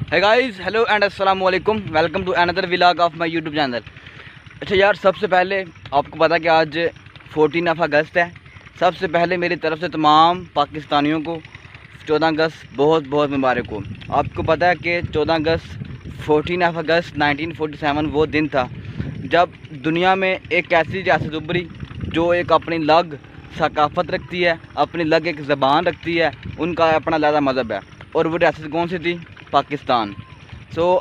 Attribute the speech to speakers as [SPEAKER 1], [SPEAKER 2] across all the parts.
[SPEAKER 1] है guys, hello and अस्सलाम वालेकुम, welcome to another vlog of my YouTube channel. अच्छा यार, सबसे पहले आपको पता कि आज 14 अगस्त है। सबसे पहले मेरी तरफ से तमाम पाकिस्तानियों को 14 अगस्त बहुत बहुत मुबारक हो। आपको पता है कि 14 अगस्त 14 अगस्त 1947 वो दिन था जब दुनिया में एक ऐसी रियासत उभरी जो एक अपनी अलग सकाफ़त रखती है, अपनी अलग एक ज़बान रखती है, उनका अपना अलग मज़हब है। और वो रियासत कौन सी थी? पाकिस्तान।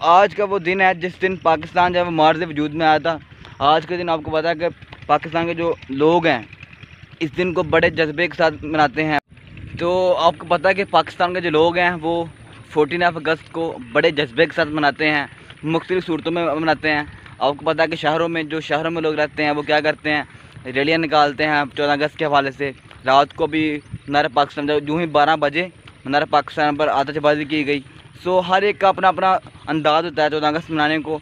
[SPEAKER 1] आज का वो दिन है जिस दिन पाकिस्तान जब मार्ज़ वजूद में आया था। आज के दिन आपको पता है कि पाकिस्तान के जो लोग हैं इस दिन को बड़े जज्बे के साथ मनाते हैं। तो आपको पता है कि पाकिस्तान के जो लोग हैं वो 14 अगस्त को बड़े जज्बे के साथ मनाते हैं, मुख्तलिफ़ सूरतों में मनाते हैं। आपको पता है कि शहरों में लोग रहते हैं वो क्या करते हैं, रैलियाँ निकालते हैं 14 अगस्त के हवाले से। रात को भी मीनार पाकिस्तान जब यूँ ही 12 बजे मीनार पाकिस्तान पर आतिशबाजी की गई। हर एक का अपना अपना अंदाज़ होता है 14 अगस्त मनाने को।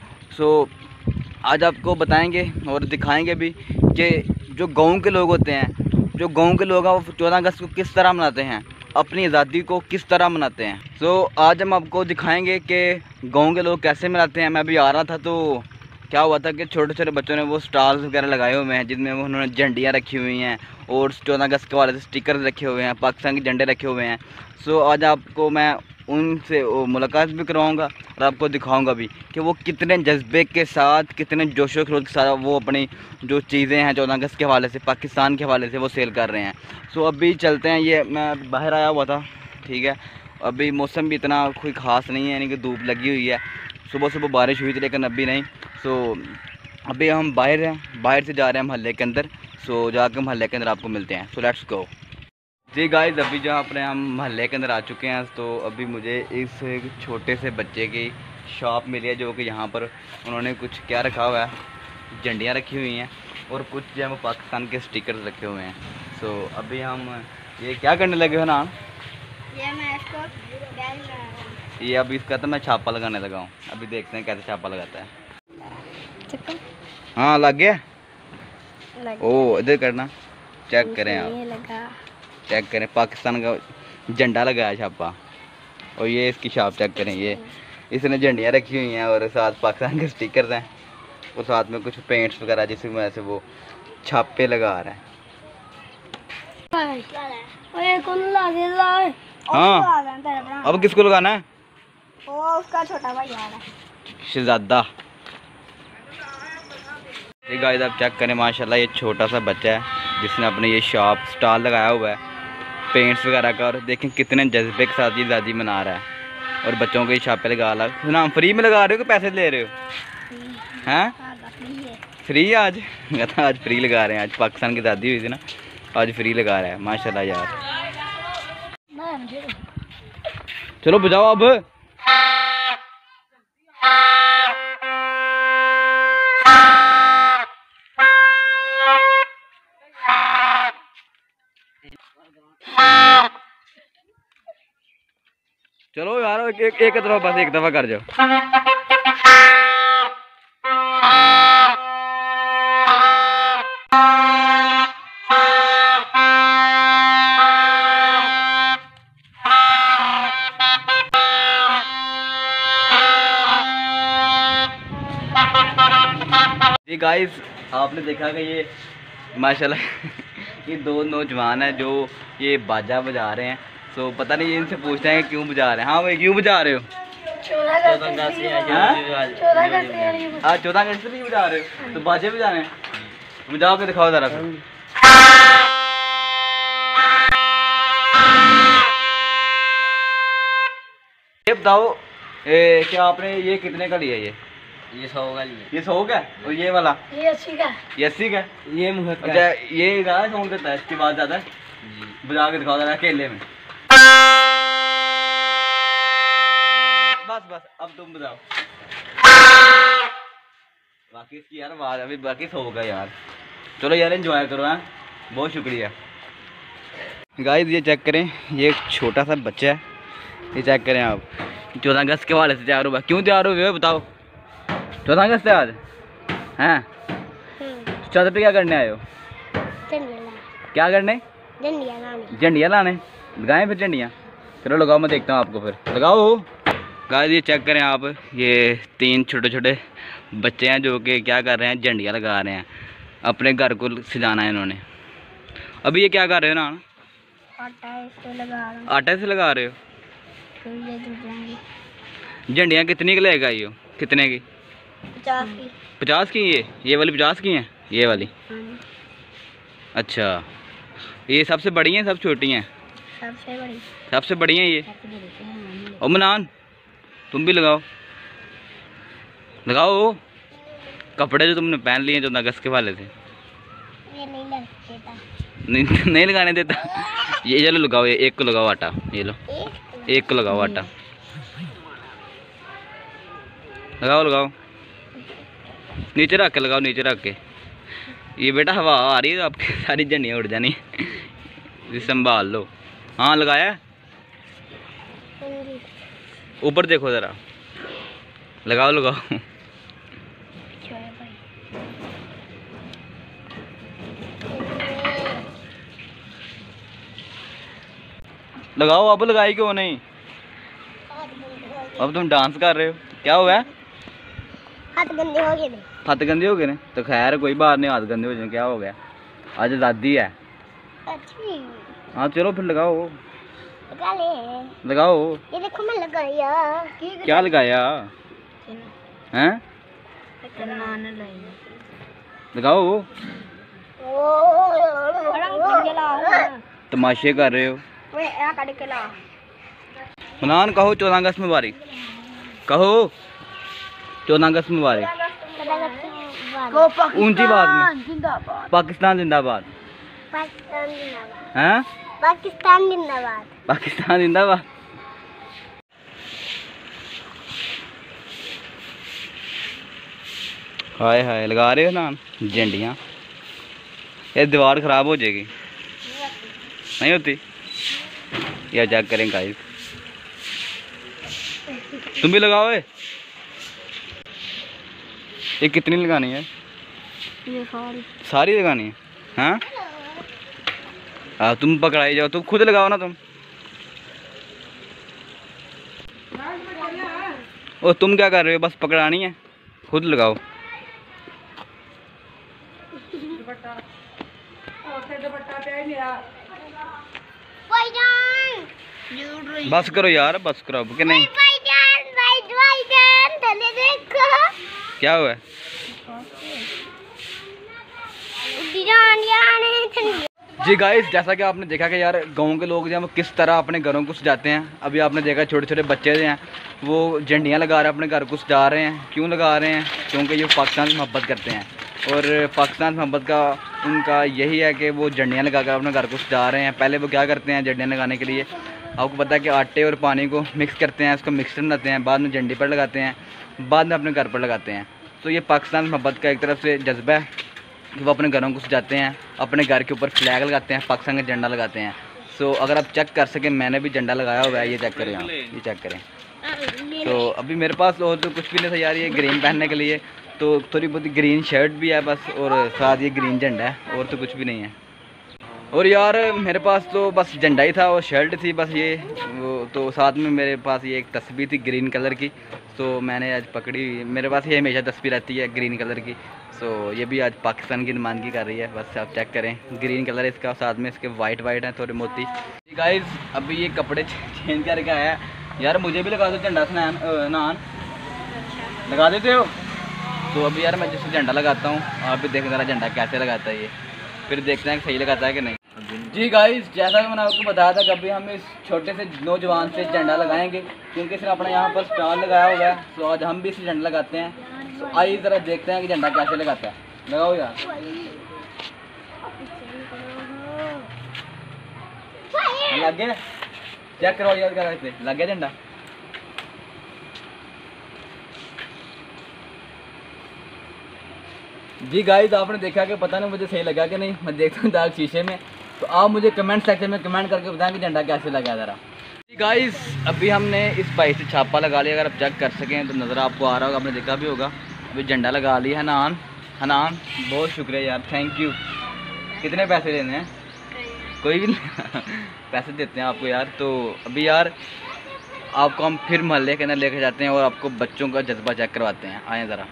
[SPEAKER 1] आज आपको बताएंगे और दिखाएंगे भी कि जो गाँव के लोग होते हैं, जो गाँव के लोग हैं वो 14 अगस्त को किस तरह मनाते हैं, अपनी आज़ादी को किस तरह मनाते हैं। आज हम आपको दिखाएंगे कि गाँव के लोग कैसे मनाते हैं। मैं अभी आ रहा था तो क्या हुआ था कि छोटे छोटे बच्चों ने वो स्टार्स वगैरह लगाए हुए हैं जिनमें उन्होंने झंडियाँ रखी हुई हैं और 14 अगस्त के वाले से स्टिकर रखे हुए हैं, पाकिस्तान के झंडे रखे हुए हैं। आज आपको मैं उनसे मुलाकात भी करवाऊंगा और आपको दिखाऊंगा भी कि वो कितने जज्बे के साथ, कितने जोशो खरोश के साथ वो अपनी जो चीज़ें हैं 14 अगस्त के हवाले से, पाकिस्तान के हवाले से वो सेल कर रहे हैं। अभी चलते हैं। ये मैं बाहर आया हुआ था, ठीक है। अभी मौसम भी इतना कोई ख़ास नहीं है, यानी कि धूप लगी हुई है। सुबह सुबह बारिश हुई थी लेकिन अभी नहीं। अभी हम बाहर हैं, बाहर से जा रहे हैं मोहल्ले के अंदर। जाकर मोहल्ले के अंदर आपको मिलते हैं। लेट्स गो जी गाइस। अभी जहाँ पर हम मोहल्ले के अंदर आ चुके हैं तो अभी मुझे इस छोटे से बच्चे की शॉप मिली है जो कि यहाँ पर उन्होंने कुछ क्या रखा हुआ है, झंडियाँ रखी हुई हैं और कुछ जो है वो पाकिस्तान के स्टिकर्स रखे हुए हैं। अभी हम ये क्या करने लगे हो ना? ये अभी इसका तो मैं छापा लगाने लगा हूँ। अभी देखते हैं कैसे छापा लगाता है। हाँ लग गया। ओ इधर करना, चेक करें आप, चेक करें। पाकिस्तान का झंडा लगाया छापा और ये इसकी शॉप चेक करें। ये इसने झंडियाँ रखी हुई हैं और साथ पाकिस्तान के स्टिकर्स हैं और साथ में कुछ पेंट्स वगैरह जिसकी वजह से वो छापे लगा रहा है। हाँ अब किसको लगाना है?
[SPEAKER 2] उसका छोटा भाई
[SPEAKER 1] शहजादा। ये गाइस आप चेक करें, माशाल्लाह ये छोटा सा बच्चा है जिसने अपने ये शॉप स्टॉल लगाया हुआ है पेंट्स वगैरह का। और देखें कितने जज्बे के साथ ये आज़ादी मना रहा है और बच्चों को ये छापे लगा रहा है। ना फ्री में लगा रहे हो कि पैसे ले रहे हो? हैं फ्री? आज आज फ्री लगा रहे हैं। आज पाकिस्तान की आज़ादी हुई थी ना, आज फ्री लगा रहा है। माशाल्लाह यार, चलो बजाओ अब। चलो यार एक तरफ बस एक दफ़ा कर जाओ। जी गाइस आपने देखा कि ये माशाल्लाह ये दो नौजवान हैं जो ये बाजा बजा रहे हैं। पता नहीं इनसे पूछते हैं क्यों बजा रहे हैं। हाँ भाई क्यों बजा रहे हो? 14 अगस्त नहीं बजा रहे हो तो बाजे बजा रहे हैं। बजा के दिखाओ जरा। ये बताओ क्या आपने ये कितने का लिया? ये 100 का लिया। ये 100 का? और ये वाला ये 80 का। ये 80 का? ये अच्छा ये ज़्यादा साउंड देता है, इसकी बात ज़्यादा है। बजा के दिखाओ जरा अकेले में। बस अब तुम बताओ। बाकी इसकी यार आवाज़ अभी बाकी 100 का यार। चलो यार एंजॉय करो। हाँ बहुत शुक्रिया गाइस। ये चेक करें, ये एक छोटा सा बच्चा है, ये चेक करें आप। 14 अगस्त के वाले से तैयार हुआ। क्यों तैयार हुए बताओ? 14 अगस्त है आज हैं? छत पे क्या करने आए हो? क्या करने? झंडियाँ लाने। लगाएं फिर झंडियाँ। चलो लगाओ, मैं देखता हूँ आपको। फिर लगाओ। गाइस ये चेक करें आप, ये 3 छोटे छोटे बच्चे हैं जो कि क्या कर रहे हैं, झंडियाँ लगा रहे हैं, अपने घर को सजाना है इन्होंने। अभी ये क्या कर रहे हो ना?
[SPEAKER 2] आटा से लगा रहा हूँ।
[SPEAKER 1] आटे से लगा रहे हो?
[SPEAKER 2] फिर ये जुड़ जाएंगे।
[SPEAKER 1] झंडियाँ कितनी की लगेगा ये? कितने की?
[SPEAKER 2] 50 की।
[SPEAKER 1] 50 की? ये वाली 50 की हैं? ये वाली?
[SPEAKER 2] हाँ। अच्छा,
[SPEAKER 1] ये सबसे बड़ी हैं, सब छोटी हैं?
[SPEAKER 2] सबसे बड़ी।
[SPEAKER 1] सबसे बड़ी हैं ये। ओ मनान, तुम भी लगाओ, लगाओ कपड़े जो तुमने पहन लिए 14 अगस्त के वाले थे।
[SPEAKER 2] ये नहीं लग देता।
[SPEAKER 1] नहीं लगाने देता। ये चलो लगाओ, ये एक को लगाओ आटा, ये लो एक को लगाओ आटा, लगाओ नीचे रख के लगाओ, नीचे रख के। ये बेटा हवा आ रही है आपकी सारी झंडियाँ उड़ जानी। इसे संभाल लो। हाँ लगाया, ऊपर देखो ज़रा, लगाओ लगाओ। अब लगाई क्यों नहीं? अब तुम डांस कर रहे हो, क्या हुआ है?
[SPEAKER 2] हाथ गंदे हो गए।
[SPEAKER 1] हाथ गंदे हो गए ने? तो खैर कोई बात नहीं, हाथ गंदे हो जाए, क्या हो गया? आज आज़ादी है। हाँ चलो फिर लगाओ,
[SPEAKER 2] लगा ले।
[SPEAKER 1] लगाओ।
[SPEAKER 2] ये देखो मैं लगाया।
[SPEAKER 1] क्या लगाया हैं? लगाओ। तमाशे कर रहे हो? मनान कहो 14 अगस्त मुबारक, कहो 14 अगस्त मुबारक। ऊंची बात में पाकिस्तान जिंदाबाद। हैं?
[SPEAKER 2] पाकिस्तान जिंदाबाद।
[SPEAKER 1] पाकिस्तान जिंदाबाद। हाय हाय लगा रहे हो ना झंडियाँ? ये दीवार खराब हो जाएगी। नहीं होती? या चेक करें गाइस, तुम भी लगाओ। ये कितनी लगानी है?
[SPEAKER 2] ये
[SPEAKER 1] सारी लगानी है? हाँ तुम पकड़ाई जाओ, तुम खुद लगाओ ना तुम। ओ तुम क्या कर रहे हो? बस पकड़ानी है, खुद लगाओ। बस करो यार, बस करो अब कि नहीं? क्या हुआ? जी गाइस, जैसा कि आपने देखा कि यार गांव के लोग जो हैं वो किस तरह अपने घरों को सजाते हैं। अभी आपने देखा छोटे छोटे बच्चे जो हैं वो झंडियाँ लगा रहे हैं, अपने घर को सजा रहे हैं। क्यों लगा रहे हैं? क्योंकि ये पाकिस्तान से मोहब्बत करते हैं, और पाकिस्तान से मोहब्बत का उनका यही है कि वो झंडियाँ लगा कर अपने घर को सजा रहे हैं। पहले वो क्या करते हैं झंडियाँ लगाने के लिए? आपको पता है कि आटे और पानी को मिक्स करते हैं, उसको मिक्सर बनाते हैं, बाद में झंडी पर लगाते हैं, बाद में अपने घर पर लगाते हैं। तो ये पाकिस्तान से मोहब्बत का एक तरफ से जज्बा है कि वो अपने घरों को सजाते हैं, अपने घर के ऊपर फ्लैग लगाते हैं, पाकिस्तान का झंडा लगाते हैं। सो अगर आप चेक कर सकें, मैंने भी झंडा लगाया हुआ है, ये चेक करें आप, ये चेक करें। तो अभी मेरे पास और तो कुछ भी नहीं था यार, ये ग्रीन पहनने के लिए तो थोड़ी बहुत ग्रीन शर्ट भी है बस, और साथ ये ग्रीन झंडा है, और तो कुछ भी नहीं है। और यार मेरे पास तो बस झंडा ही था और शर्ट थी बस ये, वो तो साथ में मेरे पास ये एक तस्वीर थी ग्रीन कलर की, तो मैंने आज पकड़ी। मेरे पास ये हमेशा तस्वीर रहती है ग्रीन कलर की, सो ये भी आज पाकिस्तान की नुमाइंदगी कर रही है। बस आप चेक करें, ग्रीन कलर इसका, साथ में इसके वाइट हैं थोड़े मोती। गाइस अभी ये कपड़े चेंज करके आया है यार, मुझे भी लगा दो झंडा नान, लगा देते हो? तो अभी यार मैं जैसे झंडा लगाता हूँ, आप भी देखें ज़रा झंडा कैसे लगाता है ये, फिर देखते हैं कि सही लगाता है कि नहीं। जी गाइस, जैसा कि मैंने आपको बताया था कि अभी हम इस छोटे से नौजवान से झंडा लगाएंगे, क्योंकि इसने अपना यहाँ पर स्टॉल लगाया हुआ है। तो आज हम भी इसे झंडा लगाते हैं। तो आइए ज़रा देखते हैं कि झंडा कैसे लगाता है। लगाओ यार, लग गया? चेक करो यार, कैसे लग गया झंडा? जी गाइस, आपने देखा कि पता नहीं मुझे सही लगा कि नहीं, मैं देखता हूँ दाग शीशे में। तो आप मुझे कमेंट सेक्शन में कमेंट करके बताएं कि झंडा कैसे लगा ज़रा। जी गाइस, अभी हमने इस भाई से छापा लगा लिया, अगर आप चेक कर सकें तो नज़र आपको आ रहा होगा, आपने देखा भी होगा। अभी झंडा लगा लिया। हनान, हनान बहुत शुक्रिया यार, थैंक यू। कितने पैसे लेने हैं? कोई भी नहीं पैसे देते हैं आपको यार। तो अभी यार आपको हम फिर मोहल्ले के अंदर लेकर जाते हैं और आपको बच्चों का जज्बा चेक करवाते हैं। आए ज़रा।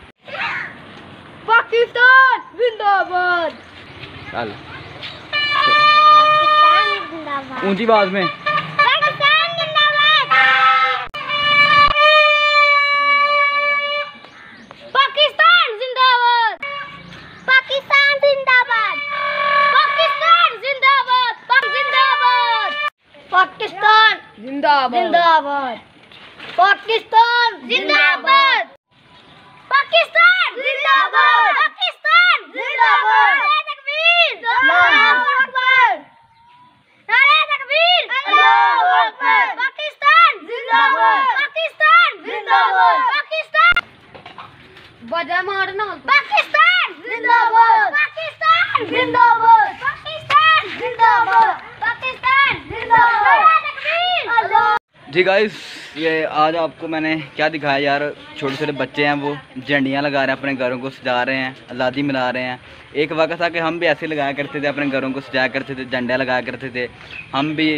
[SPEAKER 2] पाकिस्तान जिंदाबाद।
[SPEAKER 1] चल
[SPEAKER 2] पाकिस्तान जिंदाबाद।
[SPEAKER 1] ऊंची आवाज में।
[SPEAKER 2] पाकिस्तान जिंदाबाद। पाकिस्तान जिंदाबाद। पाकिस्तान जिंदाबाद। पाकिस्तान जिंदाबाद। पाकिस्तान जिंदाबाद। जिंदाबाद। पाकिस्तान जिंदाबाद। पाकिस्तान जिंदाबाद। पाकिस्तान जिंदाबाद। नारे तकबीर, अल्लाहू अकबर। नारे तकबीर, अल्लाहू अकबर। पाकिस्तान जिंदाबाद। पाकिस्तान जिंदाबाद। पाकिस्तान बजा मारना। पाकिस्तान जिंदाबाद। पाकिस्तान जिंदाबाद। पाकिस्तान जिंदाबाद। पाकिस्तान जिंदाबाद। नारे तकबीर, अल्लाह।
[SPEAKER 1] जी गाइस, ये आज आपको मैंने क्या दिखाया यार, छोटे छोटे बच्चे हैं वो झंडियाँ लगा रहे हैं, अपने घरों को सजा रहे हैं, आज़ादी मना रहे हैं। एक वक्त था कि हम भी ऐसे लगाया करते थे, अपने घरों को सजाया करते थे, झंडियाँ लगाया करते थे। हम भी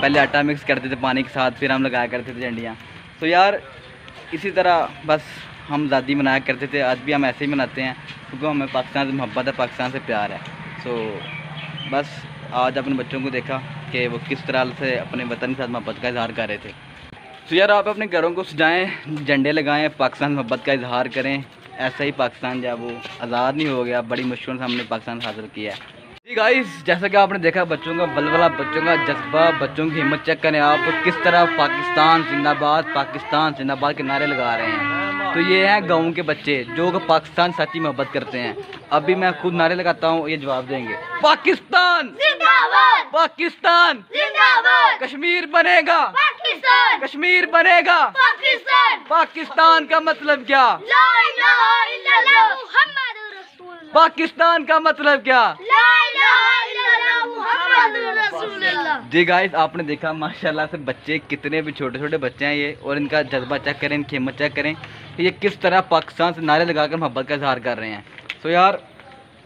[SPEAKER 1] पहले आटा मिक्स करते थे पानी के साथ, फिर हम लगाया करते थे झंडियाँ। तो यार इसी तरह बस हम आज़ादी मनाया करते थे, आज भी हम ऐसे ही मनाते हैं क्योंकि हमें पाकिस्तान से मोहब्बत है, पाकिस्तान से प्यार है। सो बस आज अपने बच्चों को देखा कि वो किस तरह से अपने वतन के साथ मोहब्बत का इजहार कर रहे थे। तो यार आप अपने घरों को सजाएं, झंडे लगाएं, पाकिस्तान से मोहब्बत का इजहार करें। ऐसा ही पाकिस्तान जो है वो आज़ाद नहीं हो गया, बड़ी मुश्किल से हमने पाकिस्तान हासिल किया है। जी गाइस, जैसा कि आपने देखा बच्चों का बलबला, बच्चों का जज्बा, बच्चों की हिम्मत चेक करें आप किस तरह पाकिस्तान जिंदाबाद के नारे लगा रहे हैं। तो ये हैं गाँव के बच्चे जो कि पाकिस्तान से सच्ची मोहब्बत करते हैं। अभी मैं खुद नारे लगाता हूँ, ये जवाब देंगे। पाकिस्तान
[SPEAKER 2] जिंदाबाद।
[SPEAKER 1] पाकिस्तान
[SPEAKER 2] जिंदाबाद।
[SPEAKER 1] कश्मीर बनेगा,
[SPEAKER 2] पाकिस्तान
[SPEAKER 1] कश्मीर बनेगा।
[SPEAKER 2] पाकिस्तान
[SPEAKER 1] पाकिस्तान का मतलब क्या?
[SPEAKER 2] ला इलाहा इल्लल्लाह मुहम्मदुर रसूलुल्लाह।
[SPEAKER 1] पाकिस्तान का मतलब क्या?
[SPEAKER 2] ला इलाहा इल्लल्लाह मुहम्मदुर रसूलुल्लाह।
[SPEAKER 1] जी गाइस, आपने देखा माशाल्लाह से बच्चे कितने भी छोटे छोटे बच्चे हैं ये, और इनका जज्बा चेक करें, इनकी हिम्मत चेक करें कि ये किस तरह पाकिस्तान से नारे लगाकर मोहब्बत का इजहार कर रहे हैं। तो यार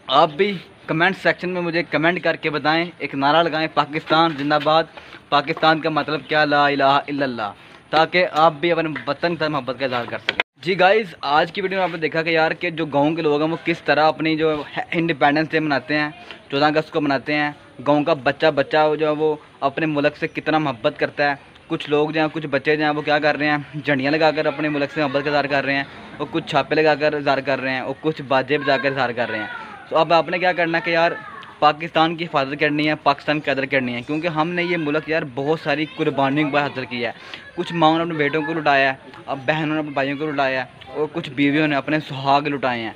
[SPEAKER 1] आप भी कमेंट सेक्शन में मुझे कमेंट करके बताएं, एक नारा लगाएं, पाकिस्तान जिंदाबाद। पाकिस्तान का मतलब क्या? ला इलाहा इल्लल्लाह, ताकि आप भी अपने वतन से मोहब्बत का इजहार कर सकें। जी गाइस, आज की वीडियो में आपने देखा कि यार कि जो गांव के लोग हैं वो किस तरह अपनी जो इंडिपेंडेंस डे मनाते हैं, 14 अगस्त को मनाते हैं। गांव का बच्चा जो है वो अपने मुल्क से कितना मोहब्बत करता है। कुछ लोग जो हैं, कुछ बच्चे जो हैं वो क्या कर रहे हैं, झंडियाँ लगाकर अपने मुल्क से मोहब्बत का इजहार कर रहे हैं, और कुछ छापे लगाकर इजहार कर रहे हैं, और कुछ बाजे बजाकर इजहार कर रहे हैं। तो अब आपने क्या करना है कि यार पाकिस्तान की हिफाजत करनी है, पाकिस्तान की कदर करनी है, क्योंकि हमने ये मुल्क यार बहुत सारी कुर्बानियों के बाद हासिल किया है। कुछ माँओं ने अपने बेटों को लुटाया है, अब बहनों ने अपने भाइयों को लुटाया है, और कुछ बीवियों ने अपने सुहाग लुटाए हैं।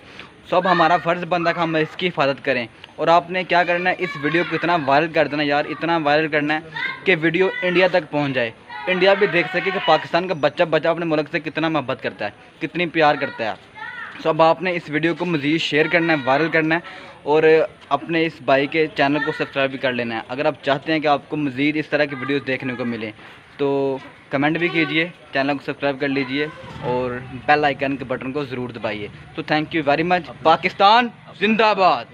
[SPEAKER 1] सब हमारा फ़र्ज़ बनता है कि हम इसकी हिफाजत करें। और आपने क्या करना है, इस वीडियो को इतना वायरल कर देना यार, इतना वायरल करना है कि वीडियो इंडिया तक पहुँच जाए, इंडिया भी देख सके कि पाकिस्तान का बच्चा अपने मुल्क से कितना मोहब्बत करता है, कितनी प्यार करता है। सो अब आपने इस वीडियो को मज़ीद शेयर करना है, वायरल करना है, और अपने इस भाई के चैनल को सब्सक्राइब भी कर लेना है। अगर आप चाहते हैं कि आपको मज़ीद इस तरह की वीडियोस देखने को मिले तो कमेंट भी कीजिए, चैनल को सब्सक्राइब कर लीजिए, और बेल आइकन के बटन को ज़रूर दबाइए। तो thank you very much. Pakistan जिंदाबाद।